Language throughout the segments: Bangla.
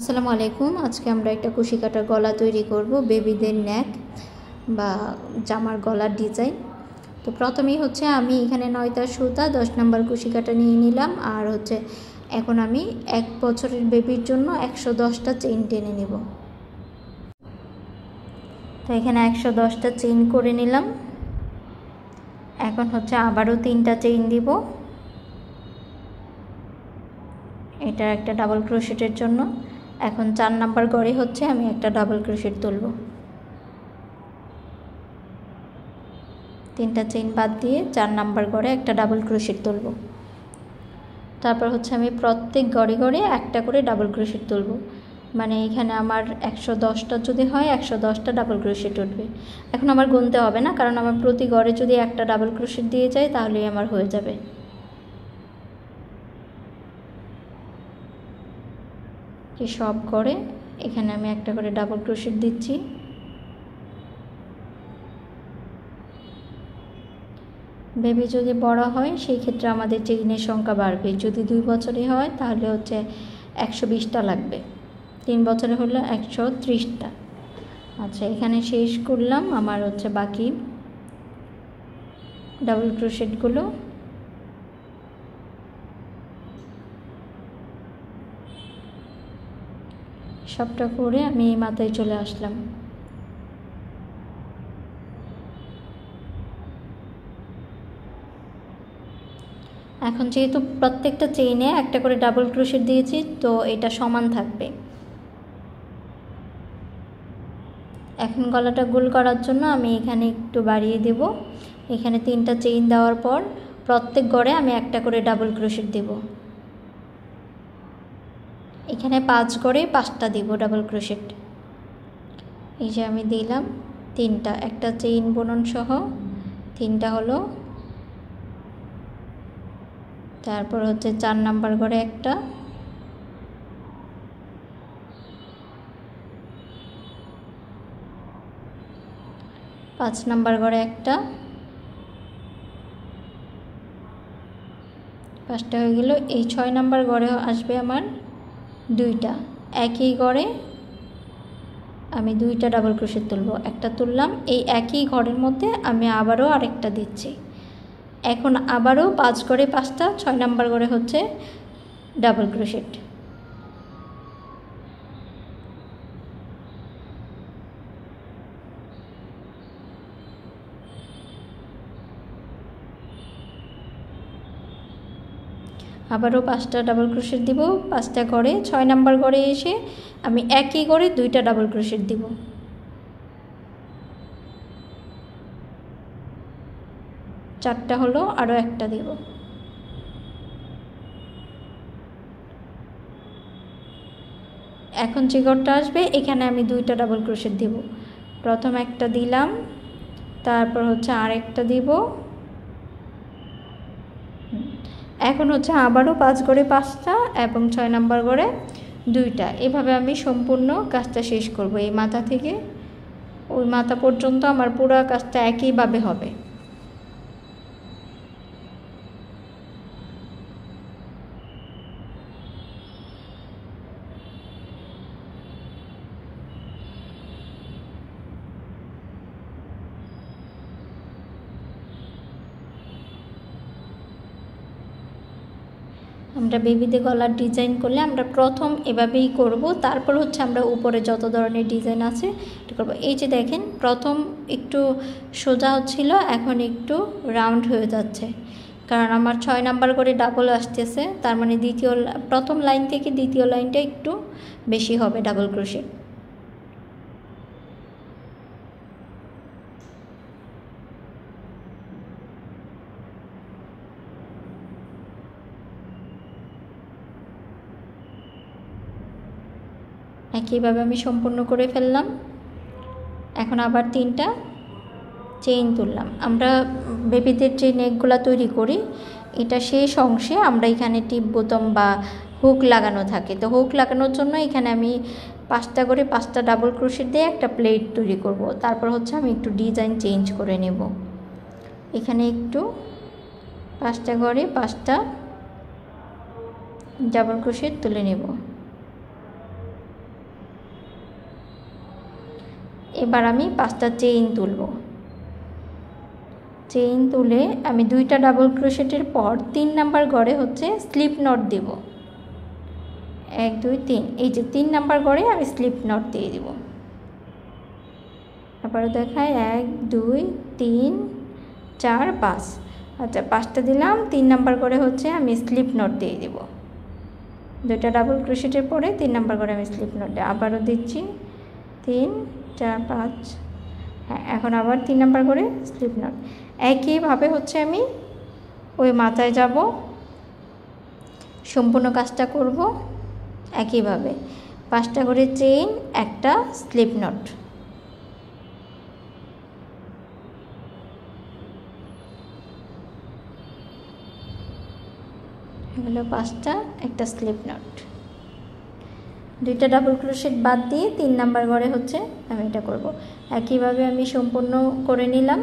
আসসালামু আলাইকুম। আজকে আমরা একটা কুশি কাটার গলা তৈরি করব, বেবিদের নেক বা জামার গলার ডিজাইন। তো প্রথমেই হচ্ছে আমি এখানে 9টা সুতা 10 নম্বর কুশি কাটা নিয়ে নিলাম। আর হচ্ছে এখন আমি 1 বছরের বেবির জন্য 110টা চেইন টেনে নেব। তো এখানে 110টা চেইন করে নিলাম। এখন হচ্ছে আবারও 3টা চেইন দিব। এটা একটা ডাবল ক্রোশেটের জন্য। এখন 4 নাম্বার ঘরে হচ্ছে আমি একটা ডাবল ক্রোশেট তুলব। 3টা চেইন বাদ দিয়ে 4 নাম্বার ঘরে একটা ডাবল ক্রোশেট তুলব। তারপর হচ্ছে আমি প্রত্যেক ঘরে ঘরে একটা করে ডাবল ক্রোশেট তুলব। মানে এখানে আমার 110টা যদি হয় 110টা ডাবল ক্রোশেট উঠবে। এখন আমার গুনতে হবে না, কারণ আমার প্রতি ঘরে যদি একটা ডাবল ক্রোশেট দিয়ে যায় তাহলেই আমার হয়ে যাবে। সব ঘরে এখানে আমি একটা করে ডাবল ক্রোশেট দিচ্ছি। বেবি যদি বড় হয় সেই ক্ষেত্রে আমাদের চেইনের সংখ্যা বাড়বে। যদি 2 বছরে হয় তাহলে হচ্ছে 120টা লাগবে, 3 বছরে হলে 130টা। আচ্ছা, এখানে শেষ করলাম। আমার হচ্ছে বাকি ডাবল ক্রোশেটগুলো সবটা করে আমি এই মাথায় চলে আসলাম। এখন যেহেতু প্রত্যেকটা চেইনে একটা করে ডাবল ক্রোশেট দিয়েছি, তো এটা সমান থাকবে। এখন গলাটা গোল করার জন্য আমি এখানে একটু বাড়িয়ে দেব। এখানে 3টা চেইন দেওয়ার পর প্রত্যেক ঘরে আমি একটা করে ডাবল ক্রোশেট দেব। এখানে 5 ঘরে 5টা দিব ডাবল ক্রোশেট। এই যে আমি দিলাম 3টা, একটা চেইন বুনন সহ 3টা হলো। তারপর হচ্ছে 4 নাম্বার ঘরে একটা, 5 নাম্বার ঘরে একটা, 5টা হয়ে গেল। এই 6 নাম্বার ঘরে আসবে আমার 2টা। একই ঘরে আমি 2টা ডাবল ক্রোশেট তুলব। একটা তুললাম, এই একই ঘরের মধ্যে আমি আবারও আরেকটা দিচ্ছি। এখন আবারও 5 ঘরে 5টা, 6 নাম্বার ঘরে হচ্ছে ডাবল ক্রোশেট। আবারও 5টা ডাবল ক্রোশেট দিব। 5টা ঘরে 6 নাম্বার ঘরে এসে আমি একই ঘরে 2টা ডাবল ক্রোশেট দিব। 4টা হলো, আরও একটা দিব। এখন যে ঘরটা আসবে এখানে আমি 2টা ডাবল ক্রোশেট দিব। প্রথম একটা দিলাম, তারপর হচ্ছে আরেকটা দিব। এখন হচ্ছে আবারও 5 ঘরে 5টা এবং 6 নাম্বার ঘরে 2টা। এভাবে আমি সম্পূর্ণ কাজটা শেষ করব। এই মাথা থেকে ওই মাথা পর্যন্ত আমার পুরো কাজটা একইভাবে হবে। আমরা বেবিদের গলার ডিজাইন করলে আমরা প্রথম এভাবেই করব, তারপর হচ্ছে আমরা উপরে যত ধরনের ডিজাইন আছে এটা করব। এই যে দেখেন, প্রথম একটু সোজা হচ্ছিল, এখন একটু রাউন্ড হয়ে যাচ্ছে, কারণ আমার 6 নাম্বার করে ডাবল আসতেছে। তার মানে প্রথম লাইন থেকে দ্বিতীয় লাইনটা একটু বেশি হবে ডাবল ক্রোশেট। একইভাবে আমি সম্পূর্ণ করে ফেললাম। এখন আবার 3টা চেইন তুললাম। আমরা বেবিদের যে নেকগুলো তৈরি করি, এটা শেষ অংশে আমরা এখানে টিপ বোতাম বা হুক লাগানো থাকে। তো হুক লাগানোর জন্য এখানে আমি 5টা করে 5টা ডাবল ক্রোশেট দিয়ে একটা প্লেট তৈরি করব। তারপর হচ্ছে আমি একটু ডিজাইন চেঞ্জ করে নেব। এখানে একটু 5টা করে 5টা ডাবল ক্রোশেট তুলে নেব। এবার আমি 5টা চেইন তুলব। চেইন তুলে আমি 2টা ডাবল ক্রোশেটের পর 3 নাম্বার ঘরে হচ্ছে স্লিপ নট দেব। 1 2 3, এই যে 3 নাম্বার ঘরে আমি স্লিপ নট দিয়ে দিব। আবার দেখায় 1 2 3 4 5। আচ্ছা, 5টা দিলাম, 3 নাম্বার ঘরে হচ্ছে আমি স্লিপ নট দিয়ে দিব। 2টা ডাবল ক্রোশেটের পরে 3 নাম্বার ঘরে আমি স্লিপ নট আবারও দিচ্ছি, 3 4 5। হ্যাঁ, এখন আবার 3 নাম্বার ঘরে স্লিপ নট। একইভাবে হচ্ছে আমি ওই মাথায় যাব, সম্পূর্ণ কাজটা করব একইভাবে। 5টা করে চেইন, একটা স্লিপ নট। এগুলো 5টা, একটা স্লিপ নট। 2টা ডাবল ক্রোশেট বাদ দিয়ে 3 নাম্বার ঘরে হচ্ছে আমি এটা করব। একইভাবে আমি সম্পূর্ণ করে নিলাম।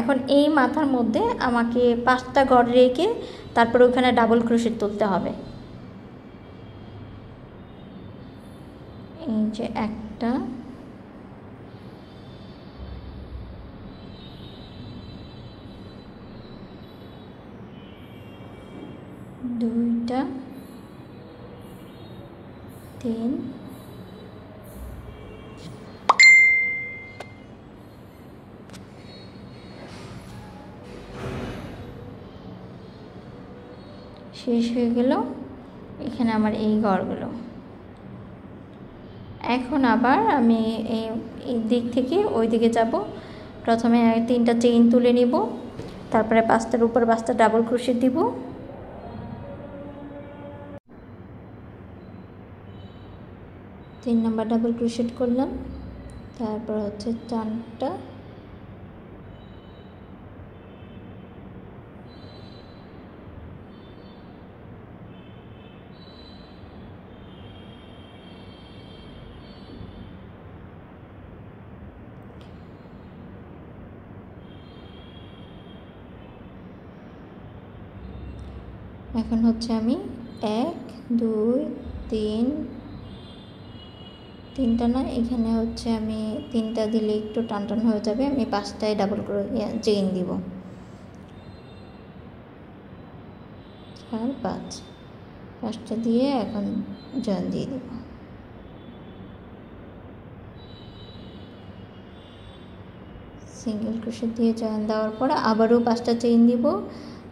এখন এই মাথার মধ্যে আমাকে 5টা ঘর রেখে তারপর ওখানে ডাবল ক্রোশেট তুলতে হবে। এই যে একটা, দুইটা, 3, শেষ হয়ে গেল এখানে আমার এই ঘরগুলো। এখন আবার আমি এই দিক থেকে ওই দিকে যাব। প্রথমে 3টা চেইন তুলে নিব, তারপরে 5টার উপর 5টা ডাবল ক্রোশেট দিব। তিন নাম্বার ডাবল ক্রোশেট করলাম, তারপর হচ্ছে 4টা, এখন হচ্ছে আমি 1 2 3, 3টা না, এখানে হচ্ছে আমি 3টা দিলে একটু টান টান হয়ে যাবে, আমি 5টায় ডাবল চেইন দিব। 4 5, 5টা দিয়ে এখন জয়েন দিয়ে দিব। সিঙ্গেল ক্রোশেট দিয়ে জয়েন দেওয়ার পর আবারও 5টা চেইন দিব।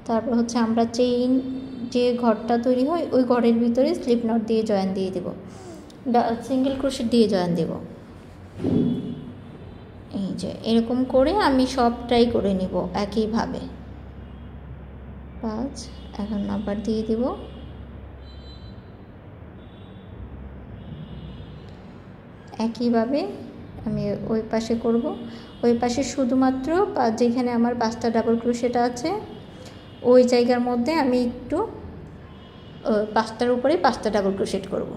তারপর হচ্ছে আমরা চেইন যে ঘরটা তৈরি হয় ওই ঘরের ভিতরে স্লিপ নট দিয়ে জয়েন দিয়ে দেব, সিঙ্গেল ক্রোশেট দিয়ে জয়েন দেব। এই যে এরকম করে আমি সবটাই করে নিব একইভাবে। 5, এখন আবার দিয়ে দিব। একইভাবে আমি ওই পাশে করব। ওই পাশে শুধুমাত্র যেখানে আমার 5টা ডাবল ক্রোশেট আছে ওই জায়গার মধ্যে আমি একটু 5টার উপরে 5টা ডাবল ক্রোশেট করব।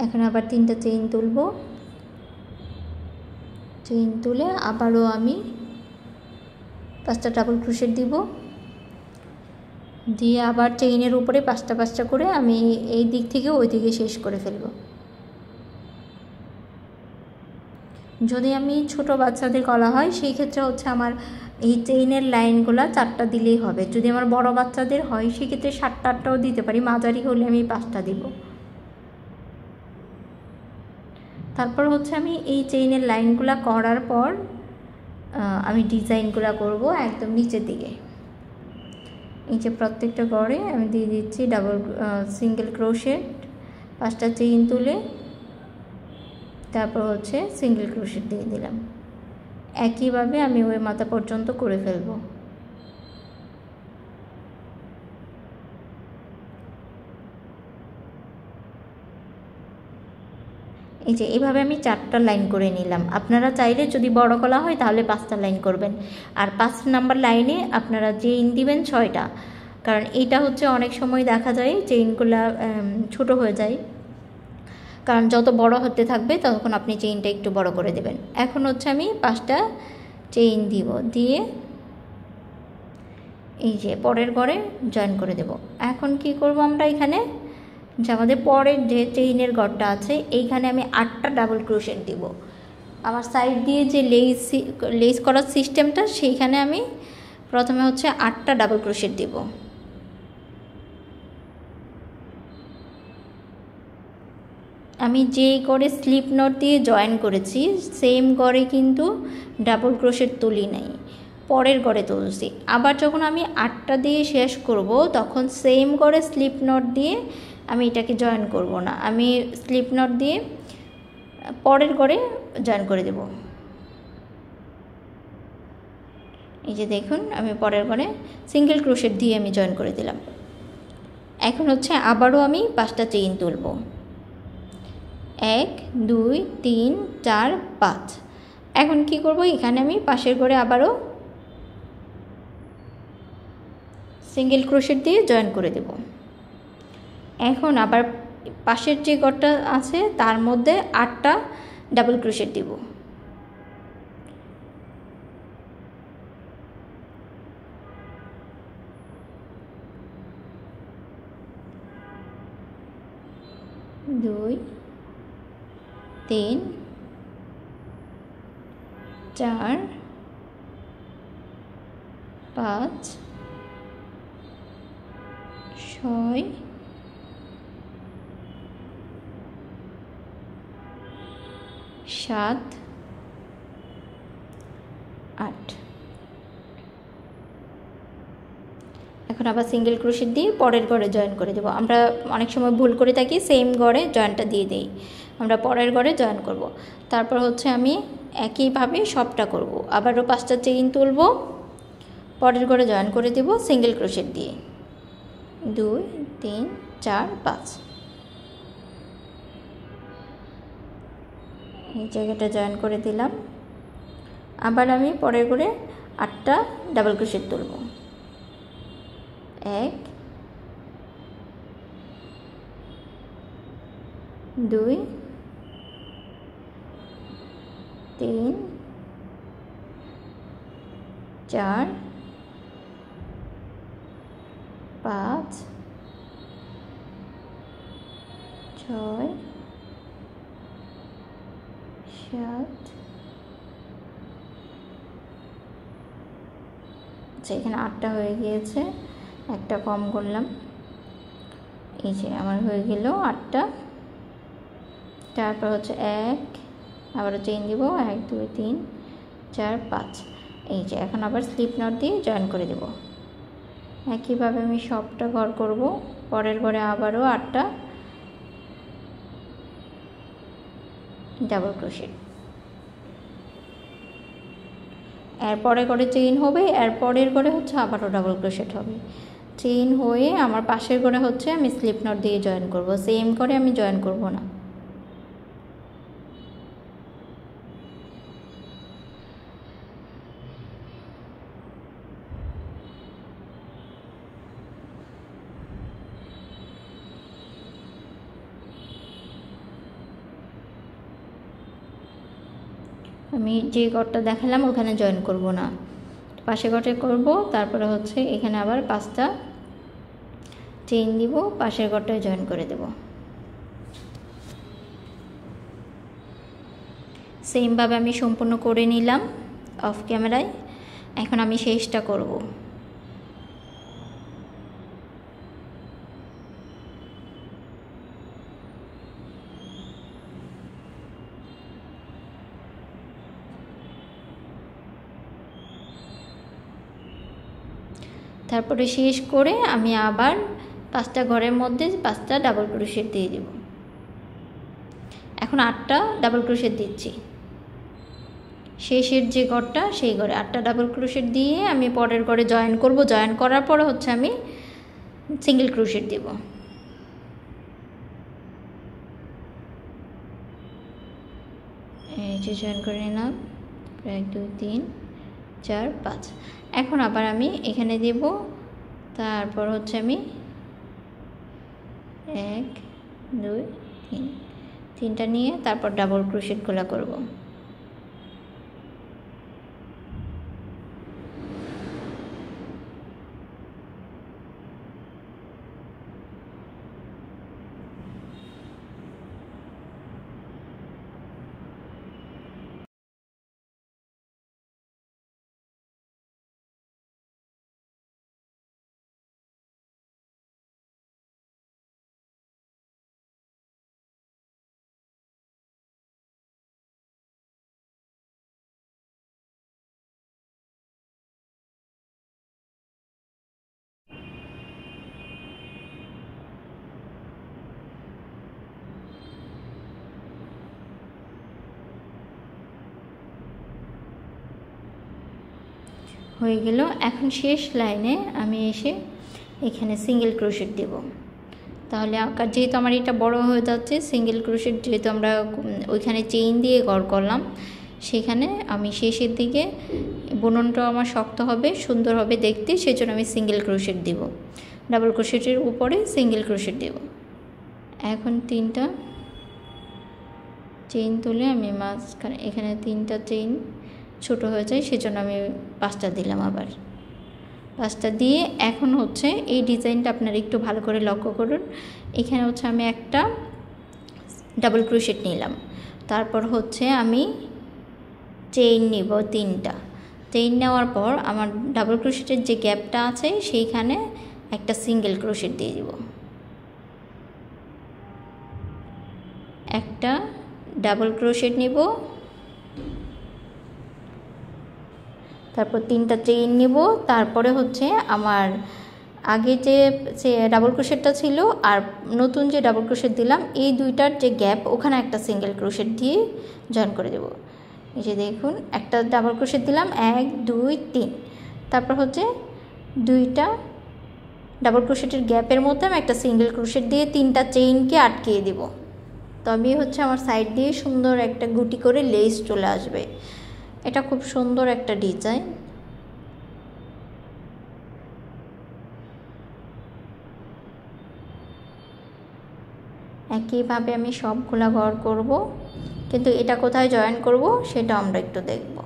এখন আবার 3টা চেইন তুলব। চেইন তুলে আবারও আমি 5টা ডাবল ক্রোশেট দিব, দিয়ে আবার চেইনের উপরে 5টা 5টা করে আমি এই দিক থেকে ওই দিকে শেষ করে ফেলব। যদি আমি ছোট বাচ্চাদের গলা হয় সেই ক্ষেত্রে হচ্ছে আমার এই চেইনের লাইনগুলো 4টা দিলেই হবে। যদি আমার বড় বাচ্চাদের হয় সেক্ষেত্রে 7টা 8টাও দিতে পারি, মাঝারি হলে আমি 5টা দিব। তারপর হচ্ছে আমি এই চেইনের লাইনগুলো করার পর আমি ডিজাইনগুলো করব একদম নিচের দিকে। এই যে প্রত্যেকটা ঘরে আমি দিয়ে দিচ্ছি সিঙ্গেল ক্রোশেট, 5টা চেইন তুলে তারপর হচ্ছে সিঙ্গেল ক্রোশেট দিয়ে দিলাম। একইভাবে আমি ওই মাথা পর্যন্ত করে ফেলব। এই যে এইভাবে আমি 4টা লাইন করে নিলাম। আপনারা চাইলে যদি বড় গলা হয় তাহলে 5টা লাইন করবেন, আর 5 নাম্বার লাইনে আপনারা চেইন দিবেন 6টা, কারণ এইটা হচ্ছে অনেক সময় দেখা যায় চেইনগুলা ছোট হয়ে যায়, কারণ যত বড় হতে থাকবে তখন আপনি চেইনটা একটু বড় করে দেবেন। এখন হচ্ছে আমি 5টা চেইন দিব, দিয়ে এই যে পরের ঘরে জয়েন করে দেব। এখন কি করব আমরা এখানে, যে আমাদের পরের যে চেইনের ঘরটা আছে এইখানে আমি 8টা ডাবল ক্রোশেট দিব। আমার সাইড দিয়ে যে লেস করার সিস্টেমটা সেইখানে আমি প্রথমে হচ্ছে 8টা ডাবল ক্রোশেট দিব। আমি যে করে স্লিপ নট দিয়ে জয়েন করেছি সেম ঘরে কিন্তু ডাবল ক্রোশেট তুলি নাই, পরের ঘরে তুলছি। আবার যখন আমি 8টা দিয়ে শেষ করব তখন সেম ঘরে স্লিপ নট দিয়ে আমি এটাকে জয়েন করব না, আমি স্লিপ নট দিয়ে পরের ঘরে জয়েন করে দেব। এই যে দেখুন আমি পরের ঘরে সিঙ্গেল ক্রোশেট দিয়ে আমি জয়েন করে দিলাম। এখন হচ্ছে আবারও আমি 5টা চেইন তুলব, 1 2 3 4 5। এখন কি করব, এখানে আমি পাশের ঘরে আবারও সিঙ্গেল ক্রোশেট দিয়ে জয়েন করে দেব। এখন আবার পাশের যে ঘরটা আছে তার মধ্যে 8টা ডাবল ক্রোশেট দিব। দুই 3 4 5 6 7 8। এখন আবার সিঙ্গেল ক্রোশেট দিয়ে পরের ঘরে জয়েন করে দেব। আমরা অনেক সময় ভুল করে থাকি, সেম ঘরে জয়েনটা দিয়ে দেই, আমরা পরের ঘরে জয়েন করব। তারপর হচ্ছে আমি একইভাবে সবটা করব, আবারও 5টা চেইন তুলব, পরের ঘরে জয়েন করে দেব সিঙ্গেল ক্রোশেট দিয়ে। 2 3 4 5 এই জায়গাটা জয়েন করে দিলাম। আবার আমি পরের ঘরে 8টা ডাবল ক্রোশেট তুলব, 1 2 3 4 5 6 7। আচ্ছা এখানে 8টা হয়ে গিয়েছে, একটা কম করলাম। এই যে আমার হয়ে গেল 8টা। তারপর হচ্ছে 1 আবারও চেইন দিব, 1 2 3 4 5। এই যে এখন আবার স্লিপ নট দিয়ে জয়েন করে দেব। একইভাবে আমি সবটা ঘর করব, পরের ঘরে আবারও 8টা ডাবল ক্রোশেট। এরপরে করে চেইন হবে, এরপরের ঘরে হচ্ছে আবারও ডাবল ক্রোশেট হবে। চেইন হয়ে আমার পাশের ঘরে হচ্ছে আমি স্লিপ নট দিয়ে জয়েন করব, সেম করে আমি জয়েন করব না। আমি যে ঘরটা দেখালাম ওখানে জয়েন করব না, পাশে ঘরে করব। তারপরে হচ্ছে এখানে আবার 5টা চেইন দিব, পাশের ঘরটায় জয়েন করে দেব। সেমভাবে আমি সম্পূর্ণ করে নিলাম অফ ক্যামেরায়। এখন আমি শেষটা করব। তারপরে শেষ করে আমি আবার 5টা ঘরের মধ্যে 5টা ডাবল ক্রোশেট দিয়ে দেব। এখন 8টা ডাবল ক্রোশেট দিচ্ছি, শেষের যে ঘরটা সেই ঘরে 8টা ডাবল ক্রোশেট দিয়ে আমি পরের ঘরে জয়েন করব। জয়েন করার পরে হচ্ছে আমি সিঙ্গেল ক্রোশেট দেব। এই যে জয়েন করে নিলাম 1 2 3 4 5। এখন আবার আমি এখানে দেব, তারপর হচ্ছে আমি 1 2 3 তিনটা নিয়ে তারপর ডাবল ক্রোশেটগুলো করব। হয়ে গেল। এখন শেষ লাইনে আমি এসে এখানে সিঙ্গেল ক্রোশেট দেব। তাহলে আকার যেহেতু আমার এটা বড় হয়ে যাচ্ছে, সিঙ্গেল ক্রোশেট যেহেতু আমরা ওইখানে চেইন দিয়ে গড় করলাম, সেখানে আমি শেষের দিকে বুননটাও আমার শক্ত হবে, সুন্দর হবে দেখতে, সেজন্য আমি সিঙ্গেল ক্রোশেট দেব। ডাবল ক্রোশেটের উপরে সিঙ্গেল ক্রোশেট দেব। এখন 3টা চেইন তুলে আমি মাঝখানে এখানে 3টা চেইন ছোট হয়ে যায়, সেজন্য আমি 5টা দিলাম। আবার 5টা দিয়ে এখন হচ্ছে এই ডিজাইনটা আপনারা একটু ভালো করে লক্ষ্য করুন। এখানে হচ্ছে আমি একটা ডাবল ক্রোশেট নিলাম, তারপর হচ্ছে আমি চেইন নিব 3টা। চেইন নেওয়ার পর আমার ডাবল ক্রোশেটের যে গ্যাপটা আছে সেইখানে একটা সিঙ্গেল ক্রোশেট দিয়ে দিব। একটা ডাবল ক্রোশেট নিব, তারপর 3টা চেইন নিব, তারপরে হচ্ছে আমার আগে যে ডাবল ক্রোশেটটা ছিল আর নতুন যে ডাবল ক্রোশেট দিলাম, এই দুইটার যে গ্যাপ ওখানে একটা সিঙ্গেল ক্রোশেট দিয়ে জয়েন করে দেব। এই যে দেখুন, একটা ডাবল ক্রোশেট দিলাম 1 2 3, তারপর হচ্ছে 2টা ডাবল ক্রোশেটের গ্যাপের মধ্যে আমি একটা সিঙ্গেল ক্রোশেট দিয়ে 3টা চেইনকে আটকিয়ে দেব। তবে হচ্ছে আমার সাইড দিয়ে সুন্দর একটা গুটি করে লেস চলে আসবে। এটা খুব সুন্দর একটা ডিজাইন। একইভাবে আমি সবগুলা ঘর করব, কিন্তু এটা কোথায় জয়েন করব সেটা আমরা একটু দেখব।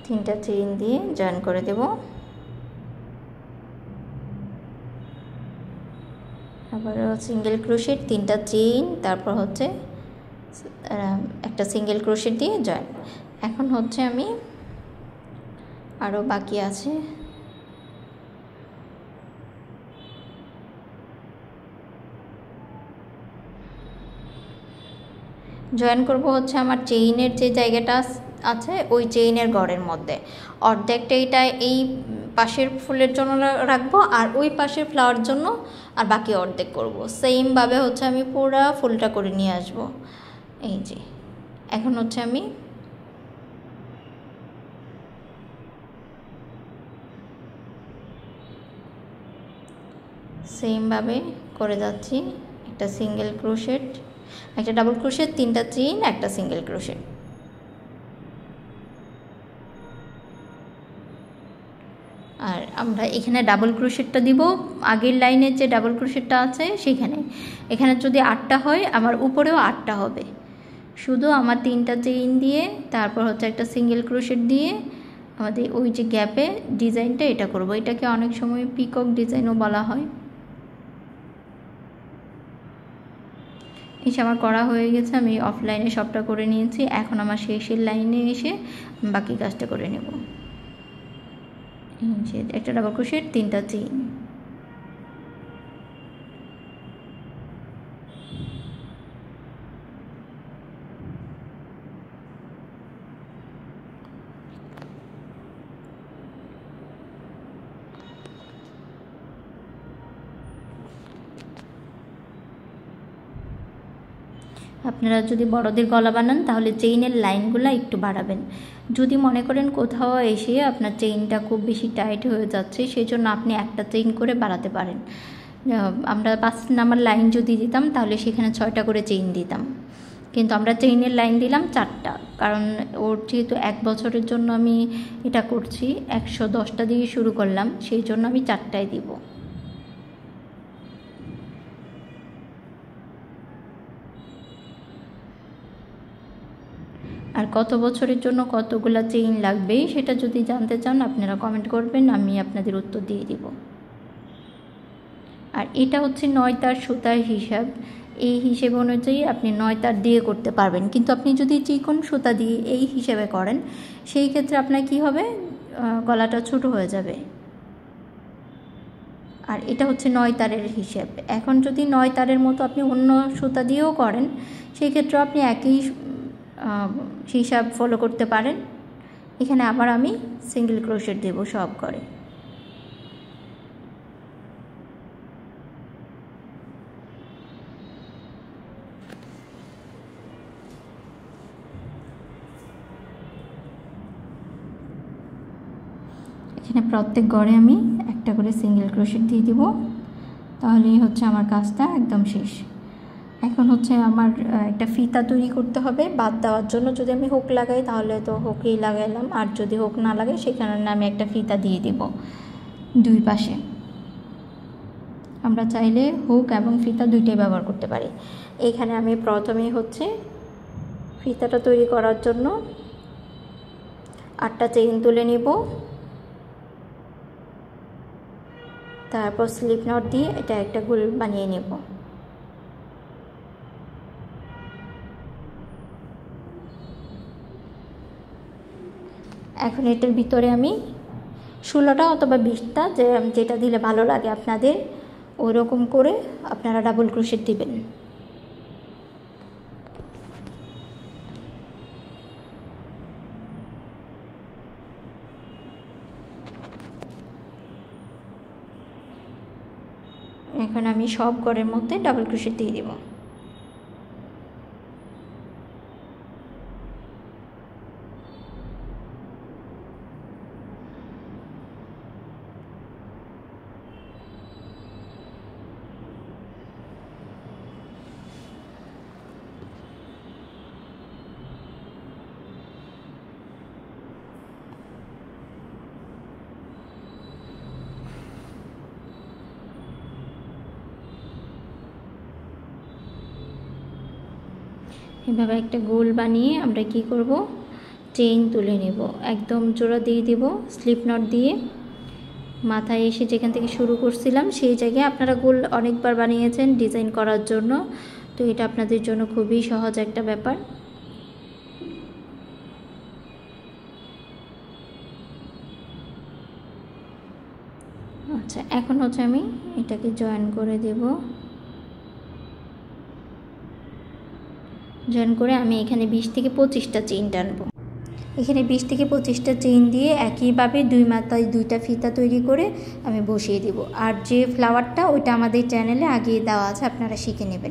তিনটা চেইন দিয়ে জয়েন করে দেব। আবার সিঙ্গেল ক্রোশেট, 3টা চেইন, তারপর হচ্ছে একটা সিঙ্গেল ক্রোশেট দিয়ে জয়েন। এখন হচ্ছে আমি আরও বাকি আছে, জয়েন করব হচ্ছে আমার চেইনের যে জায়গাটা আছে ওই চেইনের গড়ের মধ্যে অর্ধেকটা এটা এই পাশের ফুলের জন্য রাখবো, আর ওই পাশের ফ্লাওয়ার জন্য আর বাকি অর্ধেক করব। সেমভাবে হচ্ছে আমি পুরো ফুলটা করে নিয়ে আসব। এই যে এখন হচ্ছে আমি সেমভাবে করে যাচ্ছি। একটা সিঙ্গেল ক্রোশেট, একটা ডাবল ক্রোশেট, 3টা চেইন, একটা সিঙ্গেল ক্রোশেট। আর আমরা এখানে ডাবল ক্রোশেটটা দিব আগের লাইনের যে ডাবল ক্রোশেটটা আছে সেখানে। এখানে যদি 8টা হয় আমার উপরেও 8টা হবে। শুধু আমার 3টা চেইন দিয়ে তারপর হচ্ছে একটা সিঙ্গেল ক্রোশেট দিয়ে আমাদের ওই যে গ্যাপে ডিজাইনটা এটা করব। এটাকে অনেক সময় পিকক ডিজাইনও বলা হয়। এসে আমার করা হয়ে গেছে, আমি অফলাইনে সবটা করে নিয়েছি। এখন আমার শেষের লাইনে এসে বাকি কাজটা করে নেব। যে একটা ডাবল ক্রোশেট, 3টা চেইন, আপনারা যদি বড়দের গলা বানান তাহলে চেইনের লাইনগুলো একটু বাড়াবেন। যদি মনে করেন কোথাও এসে আপনার চেইনটা খুব বেশি টাইট হয়ে যাচ্ছে, সেই জন্য আপনি একটা চেইন করে বাড়াতে পারেন। আমরা 5 নাম্বার লাইন যদি দিতাম তাহলে সেখানে 6টা করে চেইন দিতাম, কিন্তু আমরা চেইনের লাইন দিলাম 4টা, কারণ ওর যেহেতু 1 বছরের জন্য আমি এটা করছি, 110টা দিয়ে শুরু করলাম, সেই জন্য আমি 4টাই দিব। আর কত বছরের জন্য কতগুলো চেইন লাগবে সেটা যদি জানতে চান আপনারা কমেন্ট করবেন, আমি আপনাদের উত্তর দিয়ে দিব। আর এটা হচ্ছে 9 তার সুতার হিসাব। এই হিসেব অনুযায়ী আপনি 9 তার দিয়ে করতে পারবেন, কিন্তু আপনি যদি চিকন সুতা দিয়ে এই হিসেবে করেন সেই ক্ষেত্রে আপনার কি হবে, গলাটা ছোট হয়ে যাবে। আর এটা হচ্ছে 9 তারের হিসেব। এখন যদি 9 তারের মতো আপনি অন্য সুতা দিয়েও করেন সেই ক্ষেত্রে আপনি একই হিসাব ফলো করতে পারেন। এখানে আবার আমি সিঙ্গেল ক্রোশেট দেব সব করে। এখানে প্রত্যেক গড়ে আমি একটা করে সিঙ্গেল ক্রোশেট দিয়ে দিব, তাহলেই হচ্ছে আমার কাজটা একদম শেষ। এখন হচ্ছে আমার একটা ফিতা তৈরি করতে হবে বাদ দেওয়ার জন্য। যদি আমি হুক লাগাই তাহলে তো হুকই লাগাইলাম, আর যদি হুক না লাগে সেখানে আমি একটা ফিতা দিয়ে দিব 2 পাশে। আমরা চাইলে হুক এবং ফিতা দুইটাই ব্যবহার করতে পারি। এখানে আমি প্রথমেই হচ্ছে ফিতাটা তৈরি করার জন্য 8টা চেইন তুলে নিব, তারপর স্লিপ নট দিয়ে এটা একটা গোল বানিয়ে নেব। এখন এটার ভিতরে আমি 16টা অথবা 20টা, যেটা দিলে ভালো লাগে আপনাদের, ওই রকম করে আপনারা ডাবল ক্রোশেট দিবেন। এখন আমি সব ঘরের মধ্যে ডাবল ক্রোশেট দিয়ে দেব। এভাবে একটা গোল বানিয়ে আমরা কি করব, চেইন তুলে নেব, একদম জোড়া দিয়ে দেব স্লিপ নট দিয়ে। মাথায় এসে যেখান থেকে শুরু করছিলাম সেই জায়গায় আপনারা গোল অনেকবার বানিয়েছেন ডিজাইন করার জন্য, তো এটা আপনাদের জন্য খুবই সহজ একটা ব্যাপার। আচ্ছা, এখন হচ্ছে আমি এটাকে জয়েন করে দেব। জয়েন করে আমি এখানে 20 থেকে 25টা চেইন টানবো। এখানে 20 থেকে 25টা চেইন দিয়ে একইভাবে 2 মাথায় 2টা ফিতা তৈরি করে আমি বসিয়ে দিব। আর যে ফ্লাওয়ারটা ওইটা আমাদের চ্যানেলে আগে দেওয়া আছে, আপনারা শিখে নেবেন।